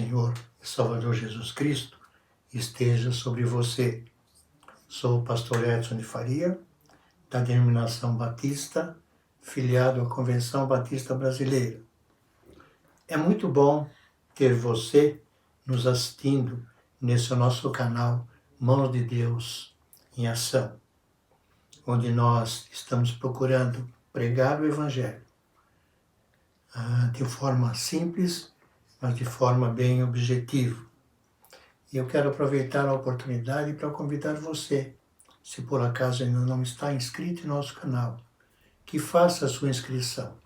Senhor e Salvador Jesus Cristo esteja sobre você. Sou o pastor Edson de Faria, da denominação Batista, filiado à Convenção Batista Brasileira. É muito bom ter você nos assistindo nesse nosso canal Mãos de Deus em Ação, onde nós estamos procurando pregar o Evangelho de forma simples, mas de forma bem objetiva. E eu quero aproveitar a oportunidade para convidar você, se por acaso ainda não está inscrito em nosso canal, que faça a sua inscrição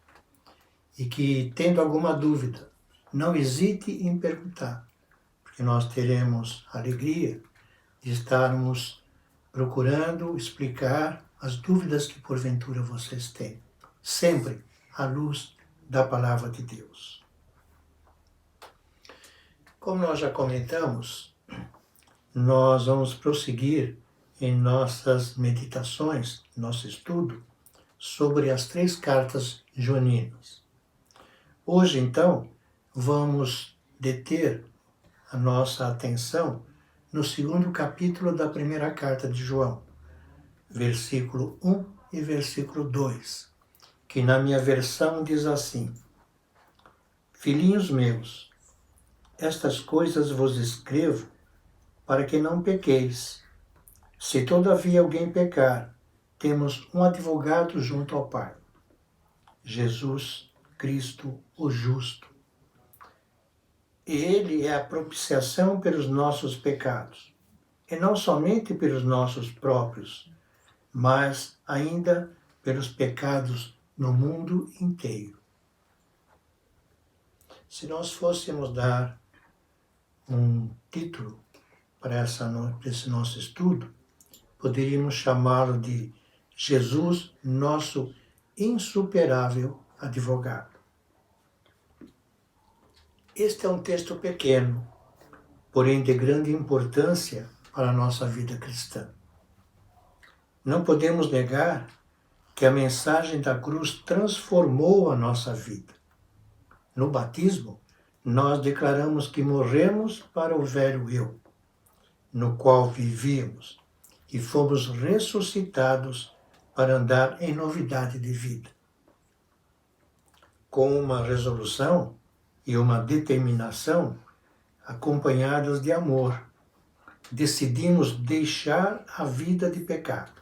e que, tendo alguma dúvida, não hesite em perguntar, porque nós teremos a alegria de estarmos procurando explicar as dúvidas que porventura vocês têm, sempre à luz da Palavra de Deus. Como nós já comentamos, nós vamos prosseguir em nossas meditações, nosso estudo, sobre as 3 cartas joaninas. Hoje, então, vamos deter a nossa atenção no 2º capítulo da primeira carta de João, versículo 1 e versículo 2, que na minha versão diz assim: Filhinhos meus, estas coisas vos escrevo para que não pequeis. Se todavia alguém pecar, temos um advogado junto ao Pai, Jesus Cristo o justo. Ele é a propiciação pelos nossos pecados, e não somente pelos nossos próprios, mas ainda pelos pecados no mundo inteiro. Se nós fôssemos dar um título para esse nosso estudo, poderíamos chamá-lo de Jesus, nosso insuperável advogado. Este é um texto pequeno, porém de grande importância para a nossa vida cristã. Não podemos negar que a mensagem da cruz transformou a nossa vida. No batismo, nós declaramos que morremos para o velho eu, no qual vivíamos, e fomos ressuscitados para andar em novidade de vida. Com uma resolução e uma determinação acompanhadas de amor, decidimos deixar a vida de pecado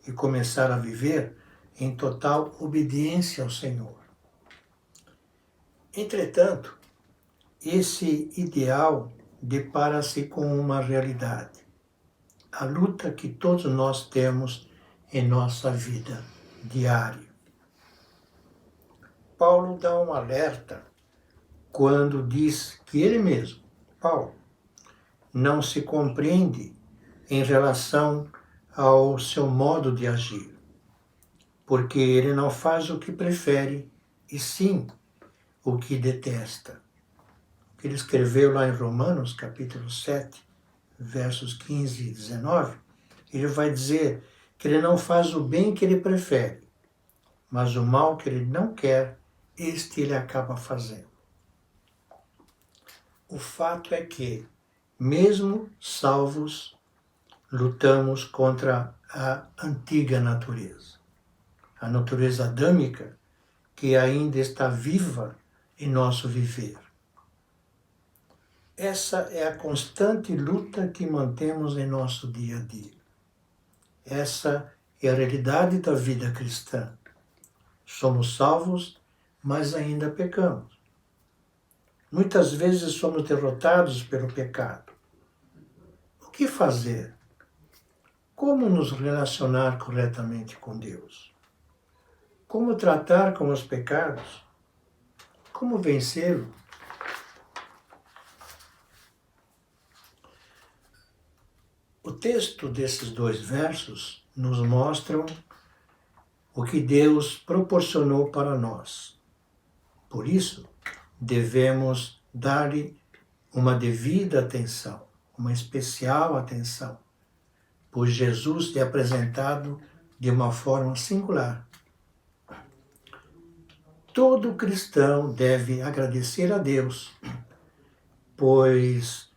e começar a viver em total obediência ao Senhor. Entretanto, esse ideal depara-se com uma realidade, a luta que todos nós temos em nossa vida diária. Paulo dá um alerta quando diz que ele mesmo, Paulo, não se compreende em relação ao seu modo de agir, porque ele não faz o que prefere, e sim o que detesta. O que ele escreveu lá em Romanos, capítulo 7, versos 15 e 19, ele vai dizer que ele não faz o bem que ele prefere, mas o mal que ele não quer, este ele acaba fazendo. O fato é que, mesmo salvos, lutamos contra a antiga natureza, a natureza adâmica que ainda está viva em nosso viver. Essa é a constante luta que mantemos em nosso dia a dia. Essa é a realidade da vida cristã. Somos salvos, mas ainda pecamos. Muitas vezes somos derrotados pelo pecado. O que fazer? Como nos relacionar corretamente com Deus? Como tratar com os pecados? Como vencê-lo? O texto desses 2 versos nos mostram o que Deus proporcionou para nós. Por isso, devemos dar-lhe uma devida atenção, uma especial atenção, pois Jesus é apresentado de uma forma singular. Todo cristão deve agradecer a Deus pois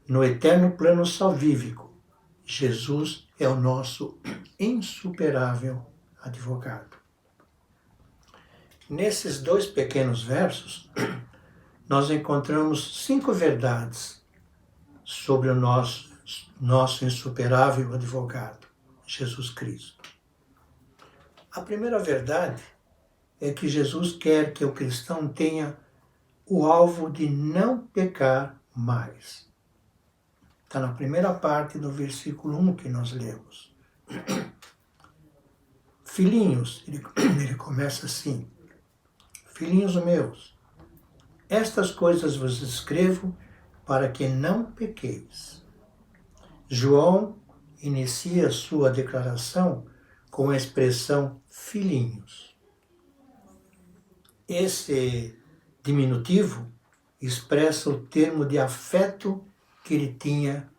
no eterno plano salvífico, Jesus é o nosso insuperável advogado. Nesses 2 pequenos versos, nós encontramos 5 verdades sobre o nosso insuperável advogado, Jesus Cristo. A primeira verdade é que Jesus quer que o cristão tenha o alvo de não pecar mais. Está na primeira parte do versículo 1 que nós lemos. Filhinhos, ele começa assim: Filhinhos meus, estas coisas vos escrevo para que não pequeis. João inicia sua declaração com a expressão filhinhos. Esse diminutivo expressa o termo de afeto que ele tinha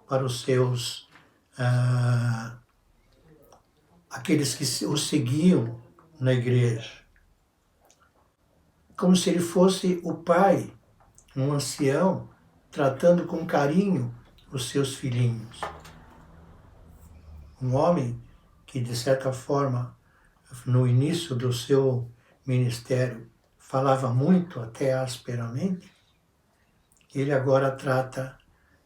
para os seus, aqueles que o seguiam na igreja. Como se ele fosse o pai, um ancião, tratando com carinho os seus filhinhos. Um homem que, de certa forma, no início do seu ministério, falava muito, até asperamente, ele agora trata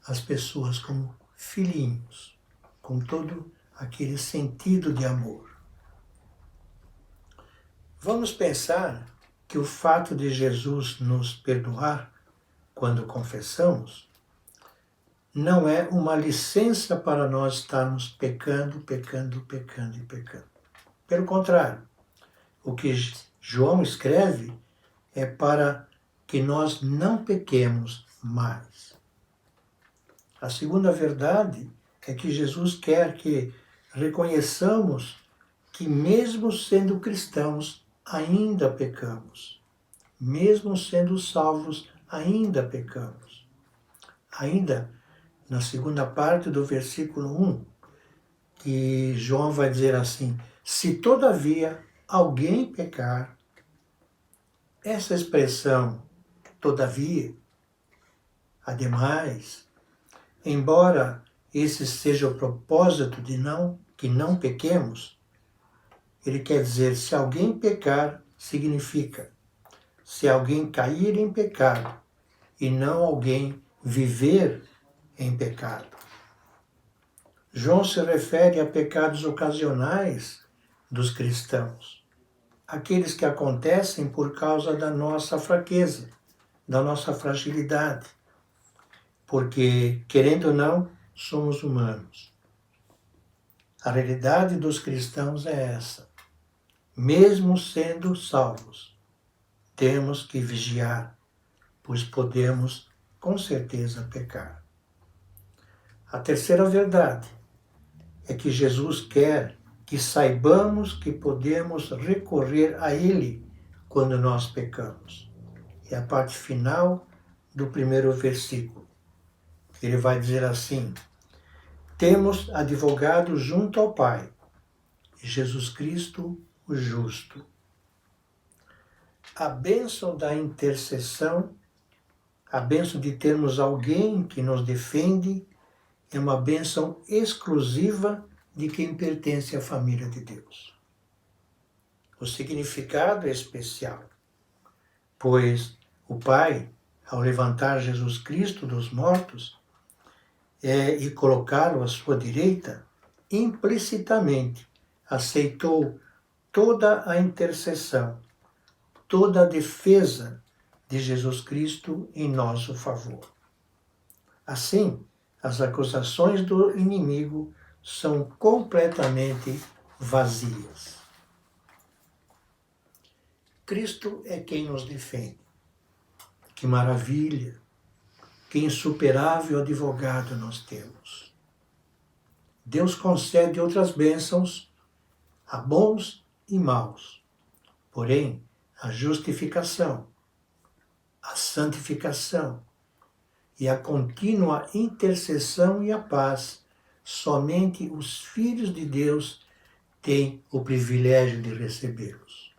as pessoas como filhinhos, com todo aquele sentido de amor. Vamos pensar que o fato de Jesus nos perdoar quando confessamos não é uma licença para nós estarmos pecando. Pelo contrário, o que João escreve é para que nós não pequemos mais. A segunda verdade é que Jesus quer que reconheçamos que mesmo sendo cristãos, ainda pecamos. Mesmo sendo salvos, ainda pecamos. Ainda na segunda parte do versículo 1, que João vai dizer assim: se todavia alguém pecar, essa expressão, todavia, ademais, embora esse seja o propósito de que não pequemos, ele quer dizer, se alguém pecar, significa se alguém cair em pecado e não alguém viver em pecado. João se refere a pecados ocasionais dos cristãos, aqueles que acontecem por causa da nossa fraqueza, da nossa fragilidade, porque, querendo ou não, somos humanos. A realidade dos cristãos é essa. Mesmo sendo salvos, temos que vigiar, pois podemos, com certeza, pecar. A terceira verdade é que Jesus quer que saibamos que podemos recorrer a Ele quando nós pecamos. É a parte final do primeiro versículo. Ele vai dizer assim: temos advogado junto ao Pai, Jesus Cristo, o justo. A bênção da intercessão, a bênção de termos alguém que nos defende, é uma bênção exclusiva de quem pertence à família de Deus. O significado é especial, pois o Pai, ao levantar Jesus Cristo dos mortos e colocá-lo à sua direita, implicitamente aceitou toda a intercessão, toda a defesa de Jesus Cristo em nosso favor. Assim, as acusações do inimigo são completamente vazias. Cristo é quem nos defende. Que maravilha! Que insuperável advogado nós temos. Deus concede outras bênçãos a bons e maus. Porém, a justificação, a santificação e a contínua intercessão e a paz, somente os filhos de Deus têm o privilégio de recebê-los.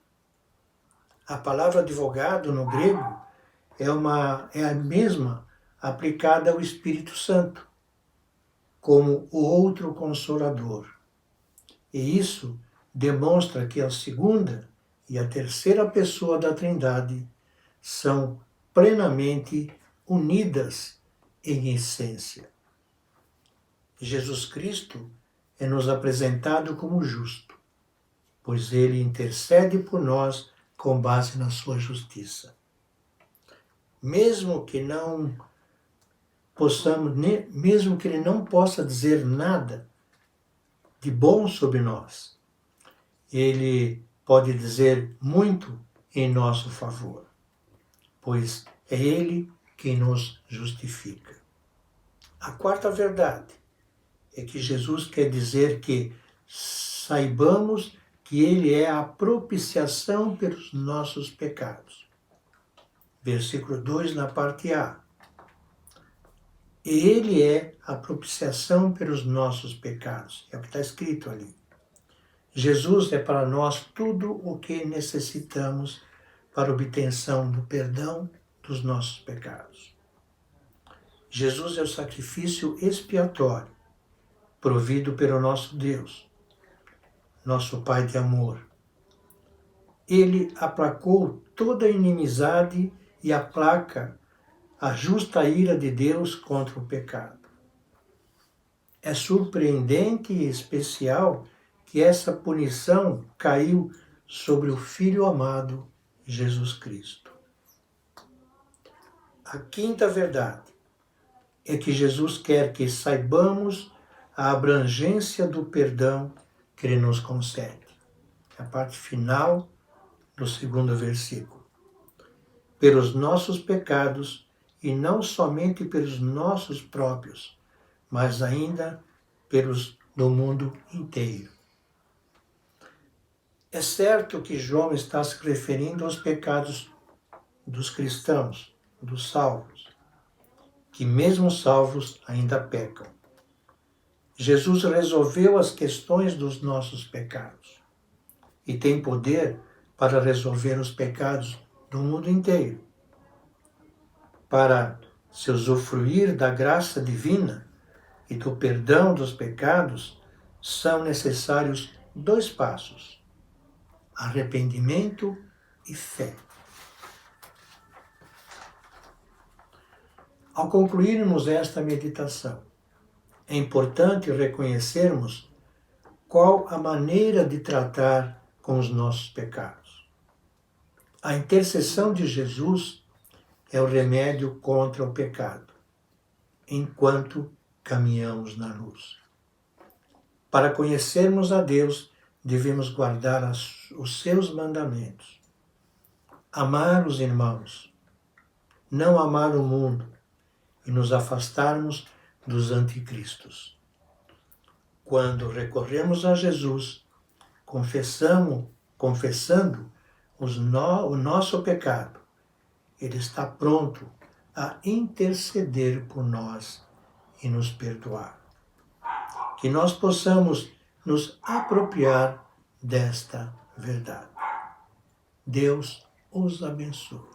A palavra advogado no grego é a mesma aplicada ao Espírito Santo, como o outro Consolador. E isso demonstra que a segunda e a terceira pessoa da Trindade são plenamente unidas em essência. Jesus Cristo é nos apresentado como justo, pois ele intercede por nós com base na sua justiça. Mesmo que ele não possa dizer nada de bom sobre nós, ele pode dizer muito em nosso favor, pois é ele quem nos justifica. A quarta verdade é que Jesus quer dizer que saibamos que ele é a propiciação pelos nossos pecados. Versículo 2, na parte A. Ele é a propiciação pelos nossos pecados. É o que está escrito ali. Jesus é para nós tudo o que necessitamos para a obtenção do perdão dos nossos pecados. Jesus é o sacrifício expiatório provido pelo nosso Deus, nosso Pai de amor. Ele aplacou toda a inimizade e aplaca a justa ira de Deus contra o pecado. É surpreendente e especial que essa punição caiu sobre o Filho amado, Jesus Cristo. A quinta verdade é que Jesus quer que saibamos a abrangência do perdão que ele nos concede. É a parte final do segundo versículo. Pelos nossos pecados, e não somente pelos nossos próprios, mas ainda pelos do mundo inteiro. É certo que João está se referindo aos pecados dos cristãos, dos salvos, que mesmo salvos ainda pecam. Jesus resolveu as questões dos nossos pecados e tem poder para resolver os pecados do mundo inteiro. Para se usufruir da graça divina e do perdão dos pecados, são necessários 2 passos: arrependimento e fé. Ao concluirmos esta meditação, é importante reconhecermos qual a maneira de tratar com os nossos pecados. A intercessão de Jesus é o remédio contra o pecado, enquanto caminhamos na luz. Para conhecermos a Deus, devemos guardar os seus mandamentos. Amar os irmãos, não amar o mundo e nos afastarmos dos anticristos. Quando recorremos a Jesus, confessando o nosso pecado, Ele está pronto a interceder por nós e nos perdoar. Que nós possamos nos apropriar desta verdade. Deus os abençoe.